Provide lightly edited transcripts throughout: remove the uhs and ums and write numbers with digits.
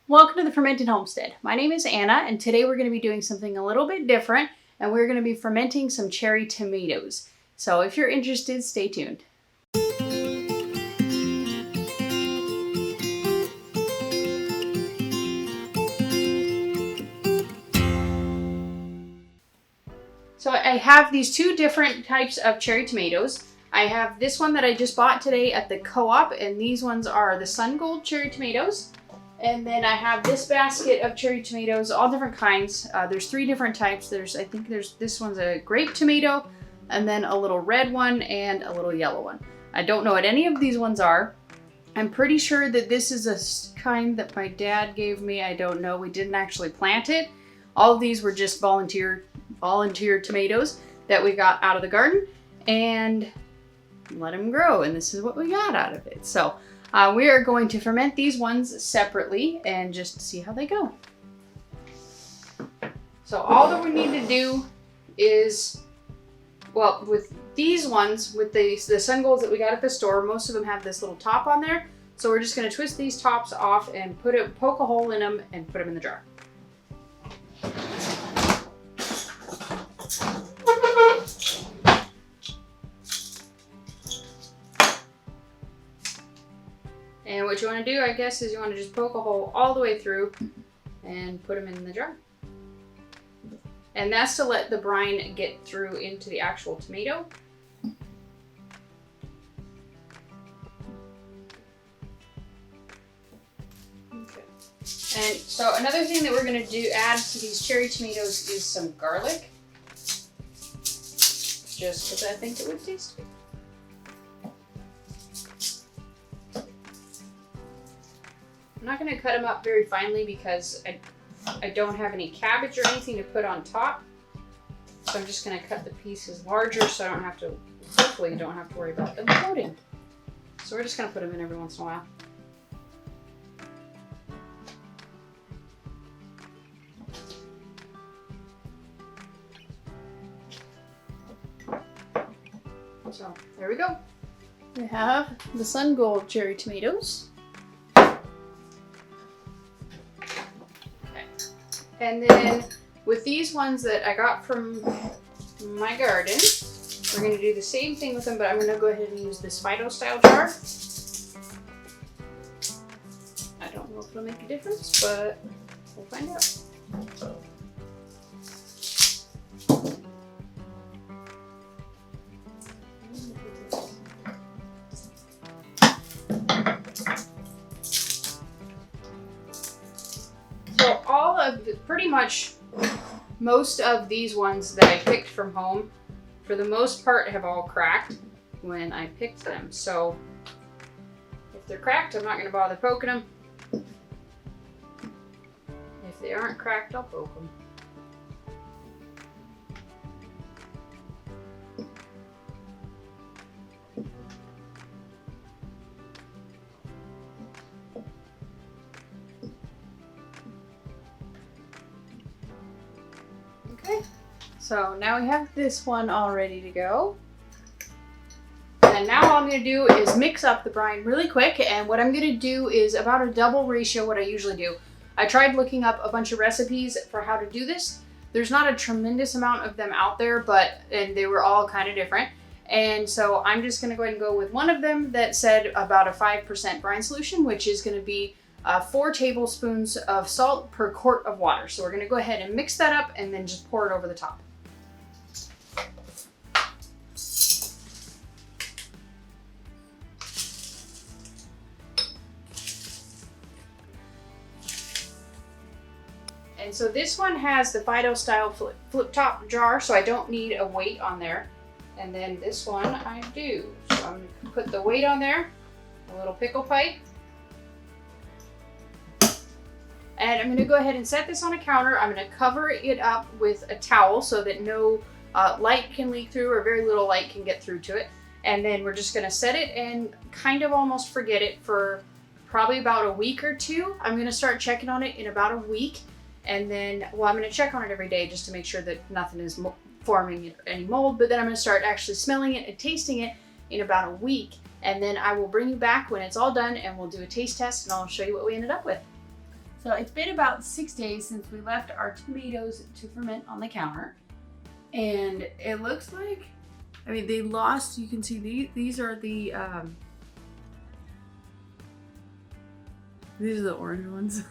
Welcome to the Fermented Homestead. My name is Anna, and today we're going to be doing something a little bit different, and we're going to be fermenting some cherry tomatoes. So if you're interested, stay tuned. So I have these two different types of cherry tomatoes. I have this one that I just bought today at the co-op, and these ones are the Sun Gold cherry tomatoes. And then I have this basket of cherry tomatoes, all different kinds. There's three different types. This one's a grape tomato, and then a little red one, and a little yellow one. I don't know what any of these ones are. I'm pretty sure that this is a kind that my dad gave me. I don't know. We didn't actually plant it. All of these were just volunteer tomatoes that we got out of the garden and let them grow. And this is what we got out of it. So we are going to ferment these ones separately and just see how they go. So all that we need to do is, well, with these ones, with the Sun Golds that we got at the store, most of them have this little top on there. So we're just going to twist these tops off and poke a hole in them and put them in the jar. And what you want to do, I guess, is you want to just poke a hole all the way through and put them in the jar. And that's to let the brine get through into the actual tomato. Okay. And so another thing that we're going to add to these cherry tomatoes is some garlic. Just because I think it would taste good. I'm not going to cut them up very finely because I don't have any cabbage or anything to put on top. So I'm just going to cut the pieces larger so I hopefully don't have to worry about them floating. So we're just going to put them in every once in a while. So there we go. We have the Sun Gold cherry tomatoes. And then with these ones that I got from my garden, we're going to do the same thing with them, but I'm going to go ahead and use this Fido style jar. I don't know if it'll make a difference, but we'll find out. Pretty much most of these ones that I picked from home, for the most part, have all cracked when I picked them. So if they're cracked, I'm not going to bother poking them. If they aren't cracked, I'll poke them. Okay, so now we have this one all ready to go. And now all I'm going to do is mix up the brine really quick, and what I'm going to do is about a double ratio what I usually do. I tried looking up a bunch of recipes for how to do this. There's not a tremendous amount of them out there, and they were all kind of different. And so I'm just going to go ahead and go with one of them that said about a 5% brine solution, which is going to be 4 tablespoons of salt per quart of water. So we're going to go ahead and mix that up and then just pour it over the top. And so this one has the Fido style flip top jar, so I don't need a weight on there. And then this one I do. So I'm going to put the weight on there, a little pickle pipe. And I'm going to go ahead and set this on a counter. I'm going to cover it up with a towel so that no light can leak through or very little light can get through to it. And then we're just going to set it and kind of almost forget it for probably about a week or two. I'm going to start checking on it in about a week. And then, well, I'm going to check on it every day just to make sure that nothing is forming any mold. But then I'm going to start actually smelling it and tasting it in about a week. And then I will bring you back when it's all done and we'll do a taste test and I'll show you what we ended up with. So it's been about 6 days since we left our tomatoes to ferment on the counter. And it looks like, I mean, they lost, you can see these are the orange ones.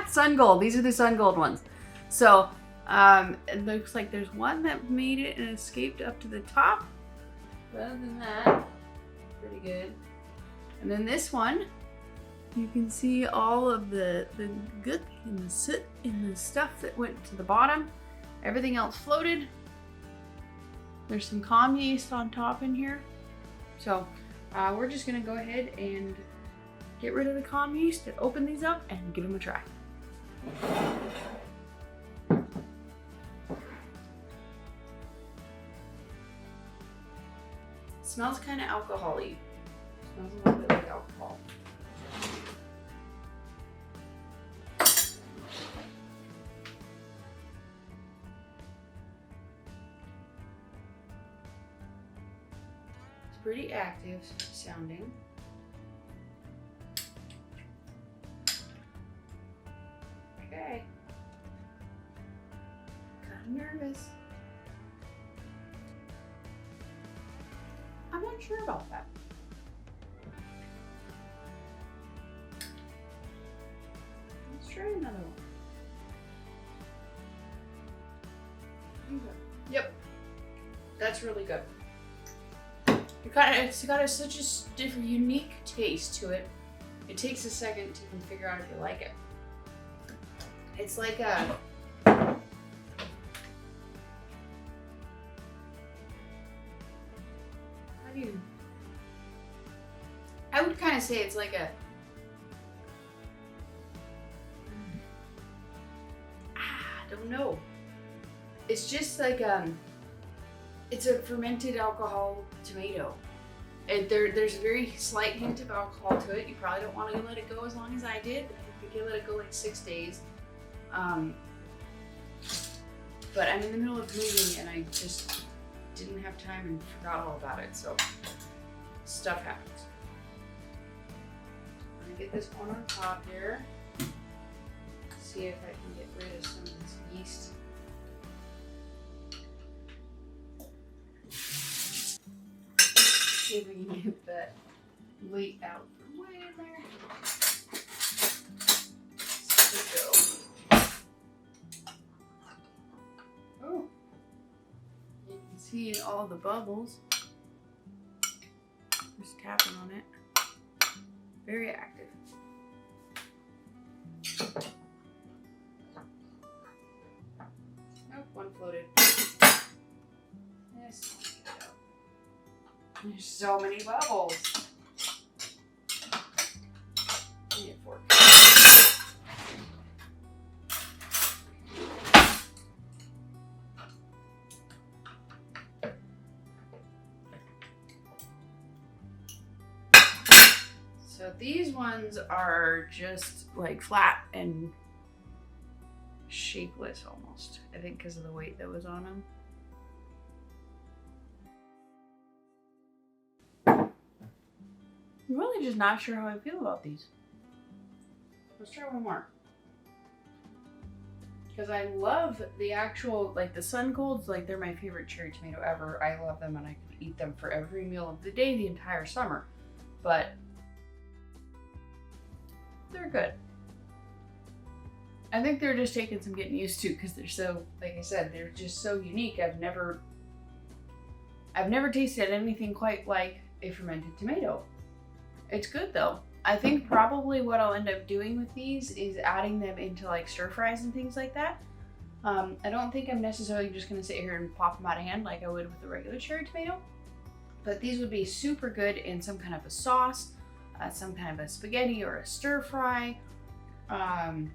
Sun gold, these are the sun gold ones. So it looks like there's one that made it and escaped up to the top. But other than that, pretty good. And then this one, you can see all of the good and the soot and the stuff that went to the bottom. Everything else floated. There's some calm yeast on top in here. So we're just gonna go ahead and get rid of the calm yeast and open these up and give them a try. It smells kind of alcohol-y. Smells a little bit like alcohol. It's pretty active sounding. Okay. Kind of nervous. I'm not sure about that. Let's try another one. Yep, that's really good. It's got such a different, unique taste to it. It takes a second to even figure out if you like it. It's like a I would kind of say it's like a I don't know. It's just like it's a fermented alcohol tomato. There's a very slight hint of alcohol to it. You probably don't want to let it go as long as I did. I think you let it go like 6 days. But I'm in the middle of moving and I just didn't have time and forgot all about it. So stuff happens. I'm gonna get this one on top here. See if I can get rid of some of this yeast. See if we can get that weight out from way in there. Let's go. Oh, you can see all the bubbles. Just tapping on it. Very active. Oh, one floated. Yes. There's so many bubbles. I need a fork. So these ones are just like flat and shapeless almost. I think because of the weight that was on them. I'm really just not sure how I feel about these. Let's try one more. Because I love the actual, like the sun golds, like they're my favorite cherry tomato ever. I love them and I could eat them for every meal of the day the entire summer. But they're good. I think they're just taking some getting used to because they're so, like I said, they're just so unique. I've never tasted anything quite like a fermented tomato. It's good though. I think probably what I'll end up doing with these is adding them into like stir fries and things like that. I don't think I'm necessarily just gonna sit here and pop them out of hand like I would with a regular cherry tomato. But these would be super good in some kind of a sauce, some kind of a spaghetti or a stir fry, or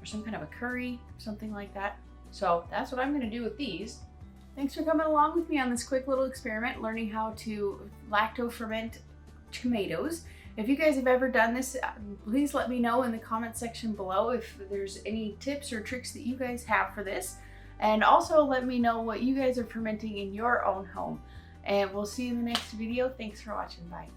some kind of a curry, something like that. So that's what I'm gonna do with these. Thanks for coming along with me on this quick little experiment, learning how to lacto ferment tomatoes. If you guys have ever done this, please let me know in the comment section below if there's any tips or tricks that you guys have for this. And also let me know what you guys are fermenting in your own home. And we'll see you in the next video. Thanks for watching. Bye.